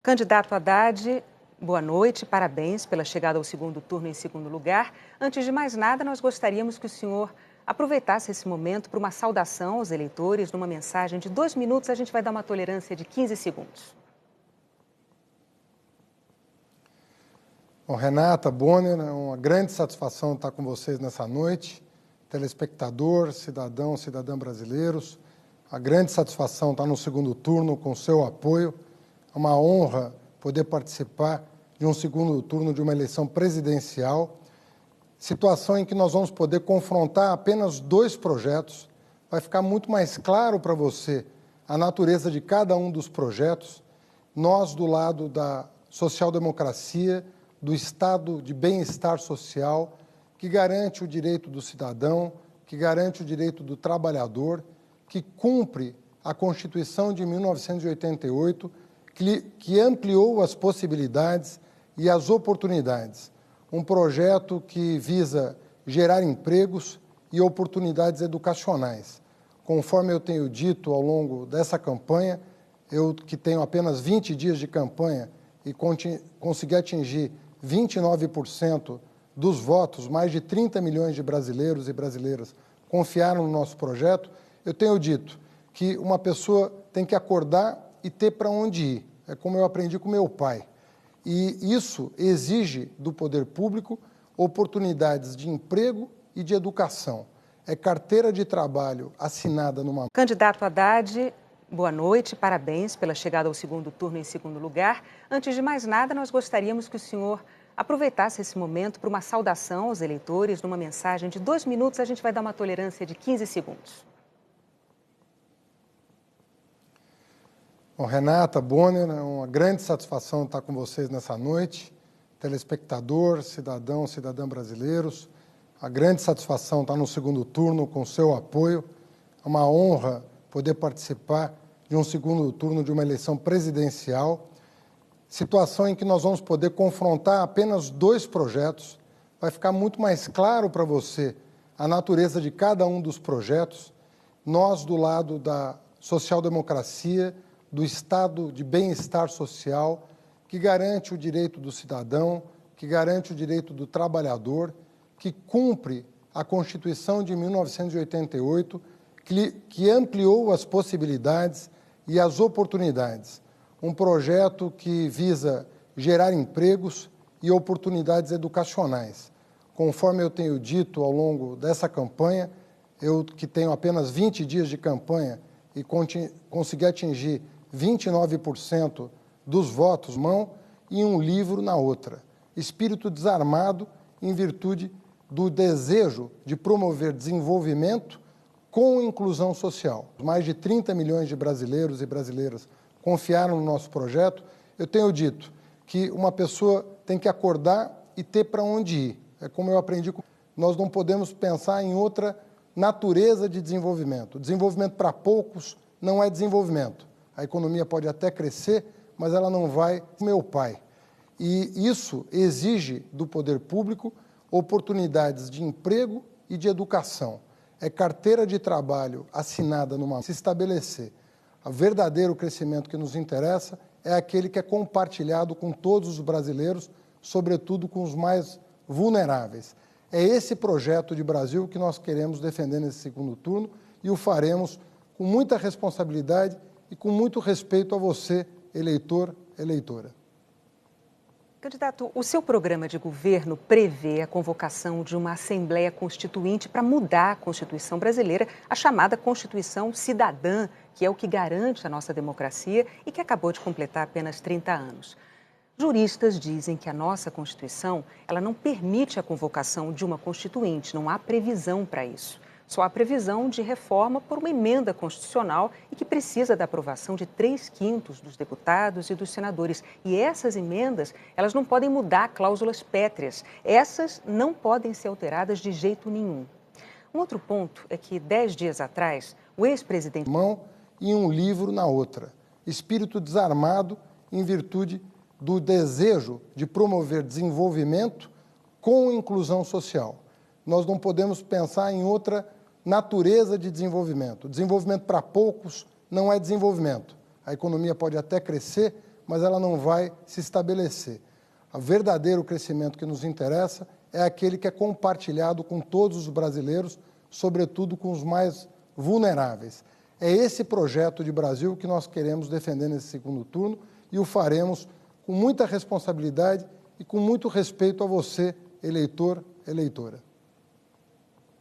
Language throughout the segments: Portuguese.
Candidato Haddad, boa noite, parabéns pela chegada ao segundo turno em segundo lugar. Antes de mais nada, nós gostaríamos que o senhor aproveitasse esse momento para uma saudação aos eleitores, numa mensagem de 2 minutos, a gente vai dar uma tolerância de 15 segundos. Bom, Renata, Bonner, é uma grande satisfação estar com vocês nessa noite. Telespectador, cidadão, cidadã brasileiros, a grande satisfação estar no segundo turno com o seu apoio. É uma honra poder participar de um segundo turno de uma eleição presidencial, situação em que nós vamos poder confrontar apenas 2 projetos. Vai ficar muito mais claro para você a natureza de cada um dos projetos. Nós, do lado da social-democracia, do Estado de bem-estar social, que garante o direito do cidadão, que garante o direito do trabalhador, que cumpre a Constituição de 1988, que ampliou as possibilidades e as oportunidades. Um projeto que visa gerar empregos e oportunidades educacionais. Conforme eu tenho dito ao longo dessa campanha, eu que tenho apenas 20 dias de campanha e consegui atingir 29% dos votos, mais de 30 milhões de brasileiros e brasileiras confiaram no nosso projeto, eu tenho dito que uma pessoa tem que acordar e ter para onde ir. É como eu aprendi com meu pai. E isso exige do poder público oportunidades de emprego e de educação. É carteira de trabalho assinada numa... Candidato Haddad, boa noite, parabéns pela chegada ao segundo turno em segundo lugar. Antes de mais nada, nós gostaríamos que o senhor aproveitasse esse momento para uma saudação aos eleitores, numa mensagem de 2 minutos, a gente vai dar uma tolerância de 15 segundos. Bom, Renata, Bonner, é uma grande satisfação estar com vocês nessa noite. Telespectador, cidadão, cidadã brasileiros, a grande satisfação estar no segundo turno com o seu apoio. É uma honra poder participar de um segundo turno de uma eleição presidencial, situação em que nós vamos poder confrontar apenas 2 projetos. Vai ficar muito mais claro para você a natureza de cada um dos projetos. Nós, do lado da social-democracia, do Estado de bem-estar social, que garante o direito do cidadão, que garante o direito do trabalhador, que cumpre a Constituição de 1988, que ampliou as possibilidades e as oportunidades. Um projeto que visa gerar empregos e oportunidades educacionais. Conforme eu tenho dito ao longo dessa campanha, eu que tenho apenas 20 dias de campanha e consegui atingir 29% dos votos mão e um livro na outra. Espírito desarmado em virtude do desejo de promover desenvolvimento com inclusão social. Mais de 30 milhões de brasileiros e brasileiras confiaram no nosso projeto. Eu tenho dito que uma pessoa tem que acordar e ter para onde ir. É como eu aprendi, nós não podemos pensar em outra natureza de desenvolvimento. Desenvolvimento para poucos não é desenvolvimento. A economia pode até crescer, mas ela não vai como meu pai. E isso exige do poder público oportunidades de emprego e de educação. É carteira de trabalho assinada numa... Se estabelecer. O verdadeiro crescimento que nos interessa é aquele que é compartilhado com todos os brasileiros, sobretudo com os mais vulneráveis. É esse projeto de Brasil que nós queremos defender nesse segundo turno e o faremos com muita responsabilidade e com muito respeito a você, eleitor, eleitora. Candidato, o seu programa de governo prevê a convocação de uma Assembleia Constituinte para mudar a Constituição brasileira, a chamada Constituição Cidadã, que é o que garante a nossa democracia e que acabou de completar apenas 30 anos. Juristas dizem que a nossa Constituição ela não permite a convocação de uma Constituinte, não há previsão para isso. Só há previsão de reforma por uma emenda constitucional e que precisa da aprovação de 3/5 dos deputados e dos senadores. E essas emendas, elas não podem mudar cláusulas pétreas. Essas não podem ser alteradas de jeito nenhum. Um outro ponto é que 10 dias atrás, o ex-presidente... Mão e um livro na outra. Espírito desarmado em virtude do desejo de promover desenvolvimento com inclusão social. Nós não podemos pensar em outra natureza de desenvolvimento. Desenvolvimento para poucos não é desenvolvimento. A economia pode até crescer, mas ela não vai se estabelecer. O verdadeiro crescimento que nos interessa é aquele que é compartilhado com todos os brasileiros, sobretudo com os mais vulneráveis. É esse projeto de Brasil que nós queremos defender nesse segundo turno e o faremos com muita responsabilidade e com muito respeito a você, eleitor, eleitora.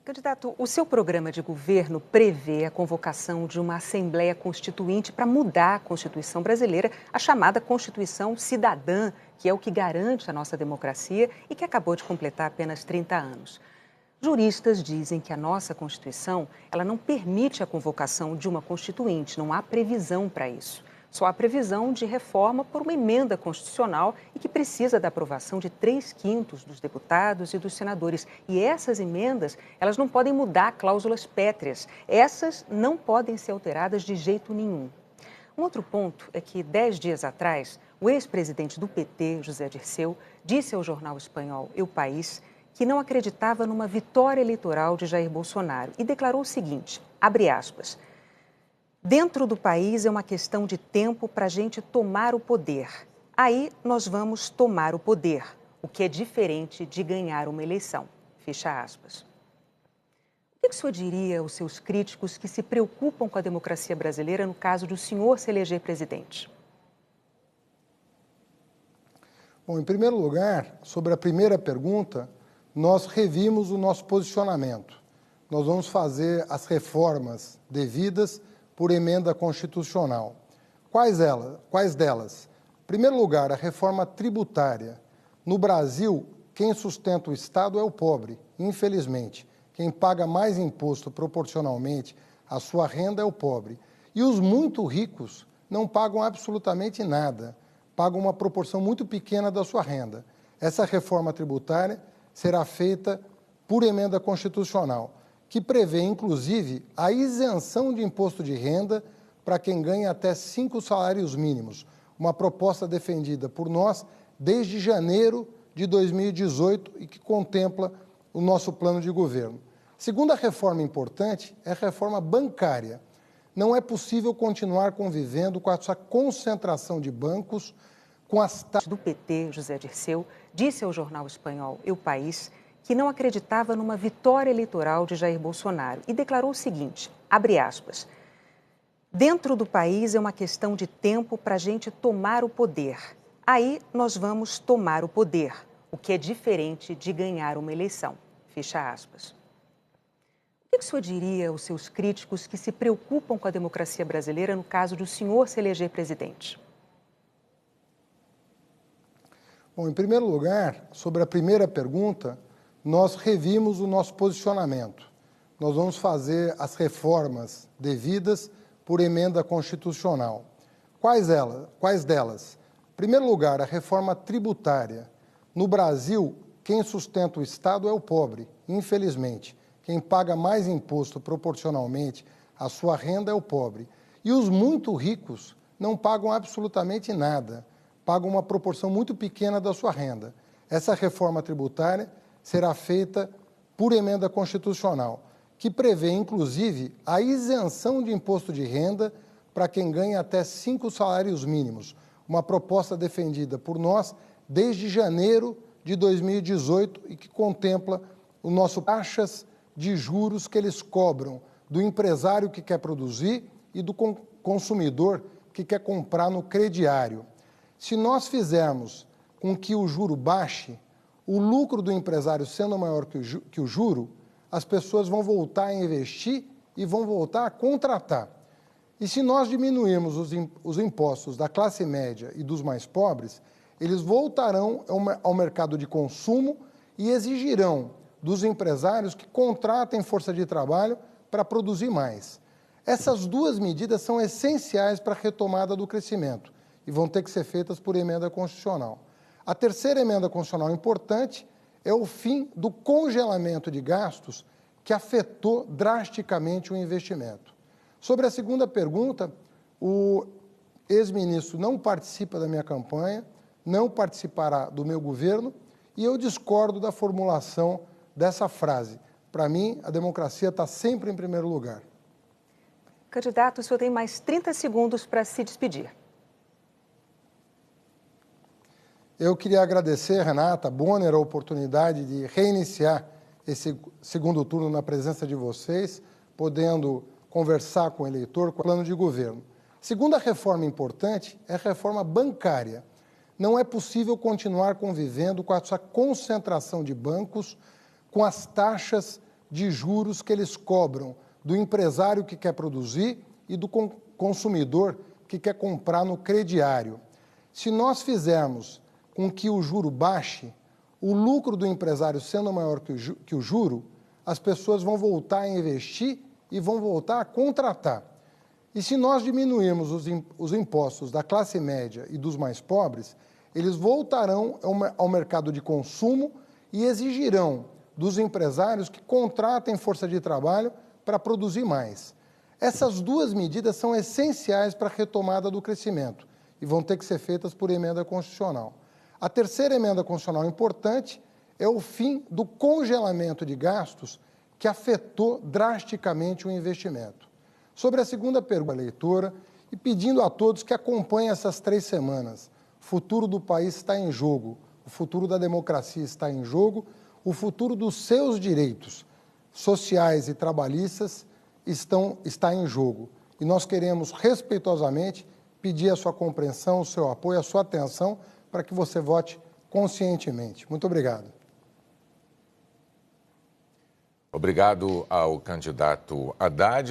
Candidato, o seu programa de governo prevê a convocação de uma Assembleia Constituinte para mudar a Constituição brasileira, a chamada Constituição Cidadã, que é o que garante a nossa democracia e que acabou de completar apenas 30 anos. Juristas dizem que a nossa Constituição ela não permite a convocação de uma Constituinte, não há previsão para isso. Só há previsão de reforma por uma emenda constitucional e que precisa da aprovação de 3/5 dos deputados e dos senadores. E essas emendas, elas não podem mudar cláusulas pétreas. Essas não podem ser alteradas de jeito nenhum. Um outro ponto é que, 10 dias atrás, o ex-presidente do PT, José Dirceu, disse ao jornal espanhol El País que não acreditava numa vitória eleitoral de Jair Bolsonaro e declarou o seguinte, abre aspas, dentro do país é uma questão de tempo para a gente tomar o poder. Aí nós vamos tomar o poder, o que é diferente de ganhar uma eleição. Fecha aspas. O que o senhor diria aos seus críticos que se preocupam com a democracia brasileira no caso do senhor se eleger presidente? Bom, em primeiro lugar, sobre a primeira pergunta, nós revimos o nosso posicionamento. Nós vamos fazer as reformas devidas por emenda constitucional. Quais delas? Em primeiro lugar, a reforma tributária. No Brasil, quem sustenta o Estado é o pobre, infelizmente. Quem paga mais imposto proporcionalmente à sua renda é o pobre. E os muito ricos não pagam absolutamente nada, pagam uma proporção muito pequena da sua renda. Essa reforma tributária será feita por emenda constitucional, que prevê, inclusive, a isenção de imposto de renda para quem ganha até 5 salários mínimos, uma proposta defendida por nós desde janeiro de 2018 e que contempla o nosso plano de governo. Segunda reforma importante é a reforma bancária. Não é possível continuar convivendo com essa concentração de bancos, com as taxas do PT, José Dirceu, disse ao jornal espanhol El País que não acreditava numa vitória eleitoral de Jair Bolsonaro e declarou o seguinte, abre aspas, dentro do país é uma questão de tempo para a gente tomar o poder. Aí nós vamos tomar o poder, o que é diferente de ganhar uma eleição. Fecha aspas. O que o senhor diria aos seus críticos que se preocupam com a democracia brasileira no caso do senhor se eleger presidente? Bom, em primeiro lugar, sobre a primeira pergunta, nós revimos o nosso posicionamento. Nós vamos fazer as reformas devidas por emenda constitucional. Quais delas? Em primeiro lugar, a reforma tributária. No Brasil, quem sustenta o Estado é o pobre, infelizmente. Quem paga mais imposto proporcionalmente à sua renda é o pobre. E os muito ricos não pagam absolutamente nada, pagam uma proporção muito pequena da sua renda. Essa reforma tributária será feita por emenda constitucional, que prevê, inclusive, a isenção de imposto de renda para quem ganha até 5 salários mínimos, uma proposta defendida por nós desde janeiro de 2018 e que contempla o nosso taxas de juros que eles cobram do empresário que quer produzir e do consumidor que quer comprar no crediário. Se nós fizermos com que o juro baixe, o lucro do empresário sendo maior que o juro, as pessoas vão voltar a investir e vão voltar a contratar. E se nós diminuirmos os impostos da classe média e dos mais pobres, eles voltarão ao mercado de consumo e exigirão dos empresários que contratem força de trabalho para produzir mais. Essas duas medidas são essenciais para a retomada do crescimento e vão ter que ser feitas por emenda constitucional. A terceira emenda constitucional importante é o fim do congelamento de gastos que afetou drasticamente o investimento. Sobre a segunda pergunta, o ex-ministro não participa da minha campanha, não participará do meu governo e eu discordo da formulação dessa frase. Para mim, a democracia está sempre em primeiro lugar. Candidato, o senhor tem mais 30 segundos para se despedir. Eu queria agradecer, Renata, Bonner, a oportunidade de reiniciar esse segundo turno na presença de vocês, podendo conversar com o eleitor, com o plano de governo. Segunda reforma importante é a reforma bancária. Não é possível continuar convivendo com essa concentração de bancos, com as taxas de juros que eles cobram do empresário que quer produzir e do consumidor que quer comprar no crediário. Se nós fizermos com que o juro baixe, o lucro do empresário sendo maior que o juro, as pessoas vão voltar a investir e vão voltar a contratar. E se nós diminuirmos os impostos da classe média e dos mais pobres, eles voltarão ao mercado de consumo e exigirão dos empresários que contratem força de trabalho para produzir mais. Essas duas medidas são essenciais para a retomada do crescimento e vão ter que ser feitas por emenda constitucional. A terceira emenda constitucional importante é o fim do congelamento de gastos que afetou drasticamente o investimento. Sobre a segunda pergunta, eleitora, e pedindo a todos que acompanhem essas 3 semanas, o futuro do país está em jogo, o futuro da democracia está em jogo, o futuro dos seus direitos sociais e trabalhistas está em jogo. E nós queremos, respeitosamente, pedir a sua compreensão, o seu apoio, a sua atenção, para que você vote conscientemente. Muito obrigado. Obrigado ao candidato Haddad.